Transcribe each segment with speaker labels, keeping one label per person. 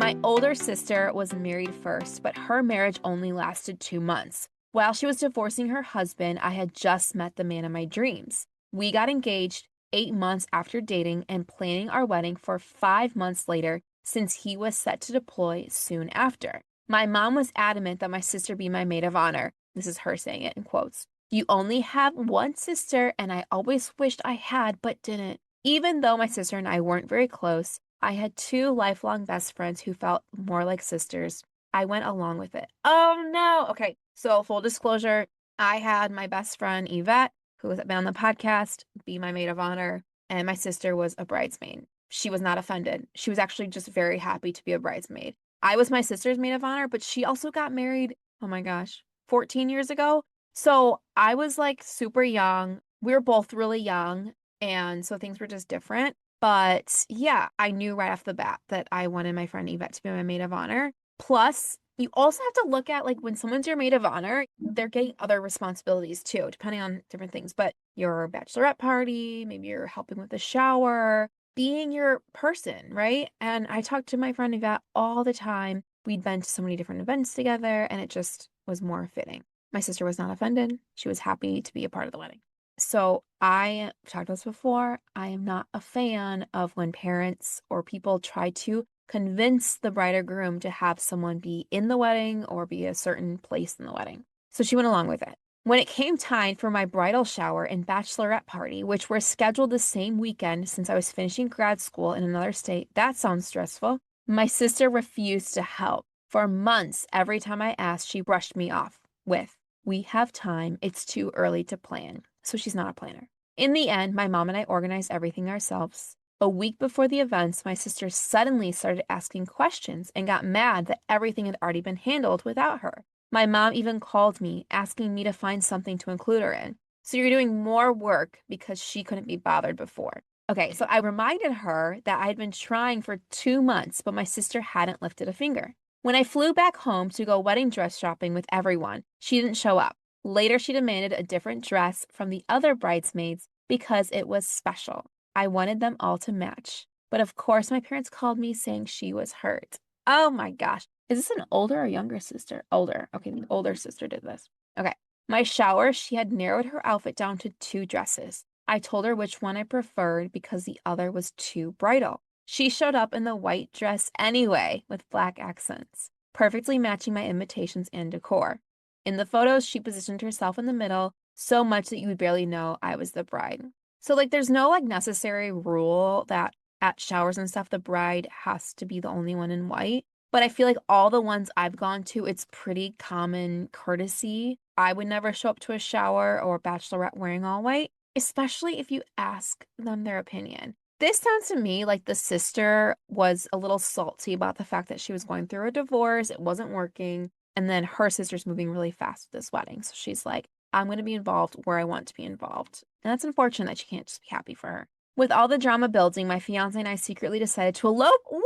Speaker 1: My older sister was married first, but her marriage only lasted 2 months. While she was divorcing her husband, I had just met the man of my dreams. We got engaged 8 months after dating and planning our wedding for 5 months later since he was set to deploy soon after. My mom was adamant that my sister be my maid of honor. This is her saying it in quotes. You only have one sister, and I always wished I had, but didn't. Even though my sister and I weren't very close, I had two lifelong best friends who felt more like sisters. I went along with it. Oh no. Okay. So full disclosure, I had my best friend Yvette, who has been on the podcast, be my maid of honor, and my sister was a bridesmaid. She was not offended. She was actually just very happy to be a bridesmaid. I was my sister's maid of honor, but she also got married, oh my gosh, 14 years ago. So I was like super young. We were both really young. And so things were just different. But yeah, I knew right off the bat that I wanted my friend Yvette to be my maid of honor. Plus, you also have to look at like when someone's your maid of honor, they're getting other responsibilities too, depending on different things. But your bachelorette party, maybe you're helping with the shower, being your person, right? And I talked to my friend Yvette all the time. We'd been to so many different events together, and it just was more fitting. My sister was not offended. She was happy to be a part of the wedding. So I talked about this before. I am not a fan of when parents or people try to convince the bride or groom to have someone be in the wedding or be a certain place in the wedding. So she went along with it. When it came time for my bridal shower and bachelorette party, which were scheduled the same weekend since I was finishing grad school in another state, that sounds stressful. My sister refused to help. For months, every time I asked, she brushed me off with, "We have time. It's too early to plan." So she's not a planner. In the end, my mom and I organized everything ourselves. A week before the events, my sister suddenly started asking questions and got mad that everything had already been handled without her. My mom even called me, asking me to find something to include her in. So you're doing more work because she couldn't be bothered before. Okay, so I reminded her that I had been trying for 2 months, but my sister hadn't lifted a finger. When I flew back home to go wedding dress shopping with everyone, she didn't show up. Later, she demanded a different dress from the other bridesmaids because it was special. I wanted them all to match. But of course, my parents called me saying she was hurt. Oh my gosh. Is this an older or younger sister? Older. Okay, the older sister did this. Okay. My shower, she had narrowed her outfit down to 2 dresses. I told her which one I preferred because the other was too bridal. She showed up in the white dress anyway with black accents, perfectly matching my invitations and decor. In the photos, she positioned herself in the middle so much that you would barely know I was the bride. So, like, there's no, like, necessary rule that at showers and stuff, the bride has to be the only one in white. But I feel like all the ones I've gone to, it's pretty common courtesy. I would never show up to a shower or bachelorette wearing all white, especially if you ask them their opinion. This sounds to me like the sister was a little salty about the fact that she was going through a divorce, it wasn't working. And then her sister's moving really fast with this wedding. So she's like, I'm going to be involved where I want to be involved. And that's unfortunate that she can't just be happy for her. With all the drama building, my fiance and I secretly decided to elope. What?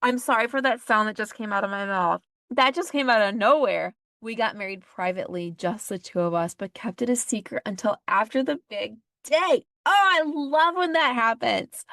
Speaker 1: I'm sorry for that sound that just came out of my mouth. That just came out of nowhere. We got married privately, just the two of us, but kept it a secret until after the big day. Oh, I love when that happens.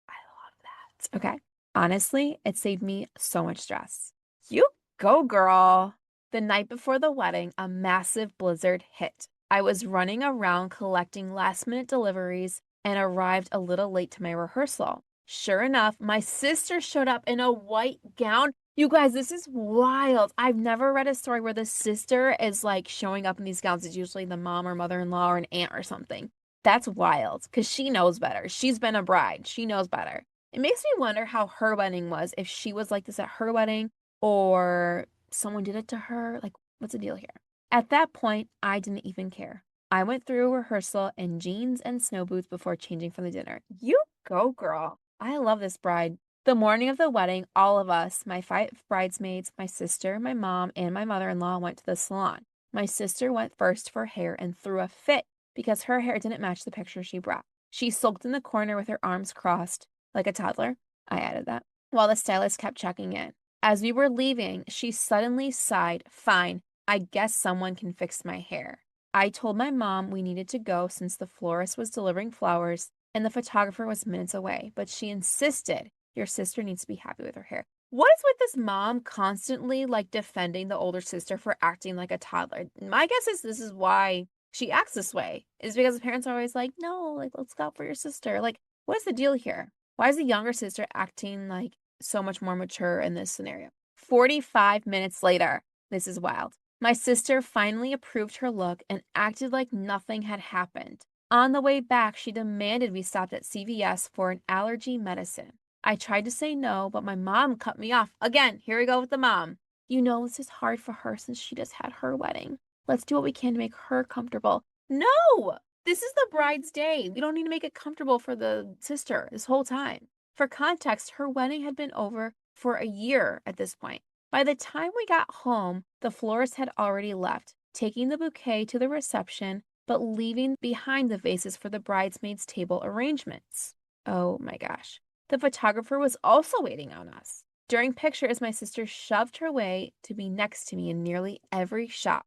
Speaker 1: I love that. Okay. Honestly, it saved me so much stress. You go, girl. The night before the wedding, a massive blizzard hit. I was running around collecting last-minute deliveries and arrived a little late to my rehearsal. Sure enough, my sister showed up in a white gown. You guys, this is wild. I've never read a story where the sister is like showing up in these gowns. It's usually the mom or mother-in-law or an aunt or something. That's wild because she knows better. She's been a bride. She knows better. It makes me wonder how her wedding was, if she was like this at her wedding or someone did it to her. Like, what's the deal here? At that point, I didn't even care. I went through rehearsal in jeans and snow boots before changing for the dinner. You go, girl. I love this bride. The morning of the wedding, all of us, my 5 bridesmaids, my sister, my mom, and my mother-in-law went to the salon. My sister went first for hair and threw a fit because her hair didn't match the picture she brought. She sulked in the corner with her arms crossed like a toddler. I added that. While the stylist kept checking in. As we were leaving, she suddenly sighed, "Fine, I guess someone can fix my hair." I told my mom we needed to go since the florist was delivering flowers and the photographer was minutes away, but she insisted, Your sister needs to be happy with her hair. What is with this mom constantly like defending the older sister for acting like a toddler? My guess is this is why she acts this way, is because the parents are always like, no, like, let's go out for your sister. Like, what is the deal here? Why is the younger sister acting like so much more mature in this scenario? 45 minutes later, this is wild. My sister finally approved her look and acted like nothing had happened. On the way back, she demanded we stopped at CVS for an allergy medicine. I tried to say no, but my mom cut me off. Again, here we go with the mom. You know, this is hard for her since she just had her wedding. Let's do what we can to make her comfortable. No! This is the bride's day. We don't need to make it comfortable for the sister this whole time. For context, her wedding had been over for a year at this point. By the time we got home, the florist had already left, taking the bouquet to the reception, but leaving behind the vases for the bridesmaids' table arrangements. Oh my gosh. The photographer was also waiting on us. During pictures, my sister shoved her way to be next to me in nearly every shot,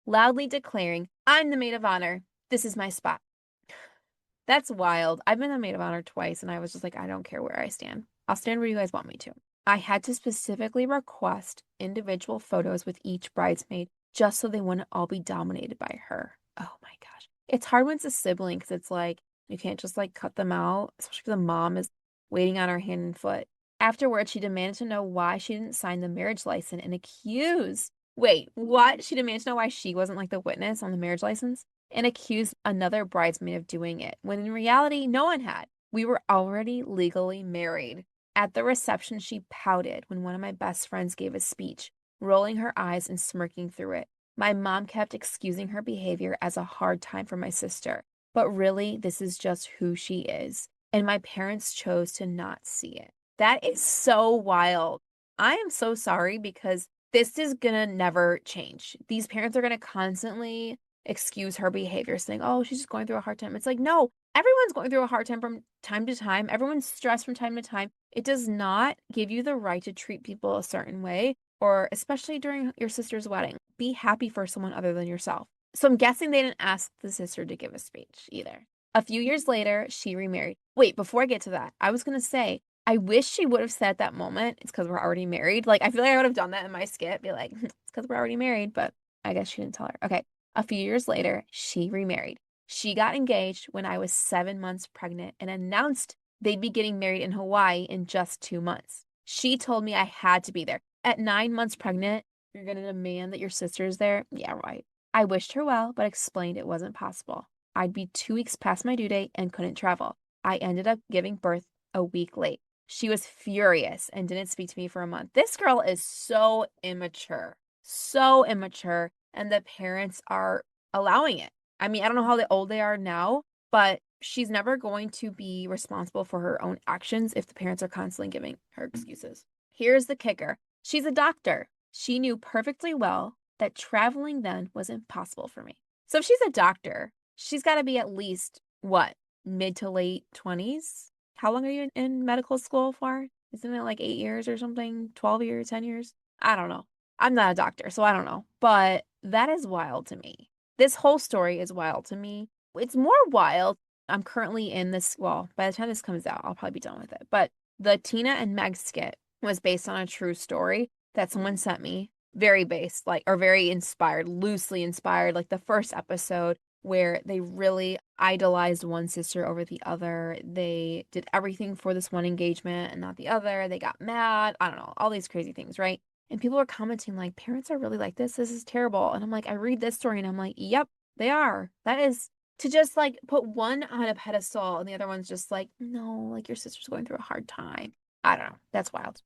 Speaker 1: loudly declaring, I'm the maid of honor. This is my spot. That's wild. I've been a maid of honor twice, and I was just like, I don't care where I stand. I'll stand where you guys want me to. I had to specifically request individual photos with each bridesmaid just so they wouldn't all be dominated by her. Oh my gosh. It's hard when it's a sibling because it's like, you can't just like cut them out, especially if the mom is waiting on her hand and foot. Afterwards, she demanded to know why she didn't sign the marriage license and accused. Wait, what? She demanded to know why she wasn't like the witness on the marriage license and accused another bridesmaid of doing it, when in reality, no one had. We were already legally married. At the reception, she pouted when one of my best friends gave a speech, rolling her eyes and smirking through it. My mom kept excusing her behavior as a hard time for my sister, but really, this is just who she is, and my parents chose to not see it. That is so wild. I am so sorry because this is gonna never change. These parents are gonna constantly excuse her behavior, saying, oh, she's just going through a hard time. It's like, no, everyone's going through a hard time from time to time. Everyone's stressed from time to time. It does not give you the right to treat people a certain way, or especially during your sister's wedding. Be happy for someone other than yourself. So I'm guessing they didn't ask the sister to give a speech either. A few years later, she remarried. Wait, before I get to that, I was going to say, I wish she would have said at that moment, it's because we're already married. Like, I feel like I would have done that in my skit, be like, it's because we're already married, but I guess she didn't tell her. Okay. A few years later, she remarried. She got engaged when I was 7 months pregnant and announced they'd be getting married in Hawaii in just 2 months. She told me I had to be there. At 9 months pregnant, you're going to demand that your sister's there? Yeah, right. I wished her well, but explained it wasn't possible. I'd be 2 weeks past my due date and couldn't travel. I ended up giving birth a week late. She was furious and didn't speak to me for a month. This girl is so immature, and the parents are allowing it. I mean, I don't know how old they are now, but she's never going to be responsible for her own actions if the parents are constantly giving her excuses. Here's the kicker. She's a doctor. She knew perfectly well that traveling then was impossible for me. So if she's a doctor, she's got to be at least, what, mid to late 20s? How long are you in medical school for? Isn't it like 8 years or something? 12 years, 10 years? I don't know. I'm not a doctor, so I don't know. But that is wild to me. This whole story is wild to me. It's more wild. I'm currently in this, well, by the time this comes out, I'll probably be done with it. But the Tina and Meg skit was based on a true story that someone sent me. Very based, like, or very inspired, loosely inspired, like the first episode where they really idolized one sister over the other. They did everything for this one engagement and not the other. They got mad. I don't know, all these crazy things, right? And people are commenting like, parents are really like this. This is terrible. And I'm like, I read this story and I'm like, yep, they are. That is to just like put one on a pedestal and the other one's just like, no, like your sister's going through a hard time. I don't know. That's wild.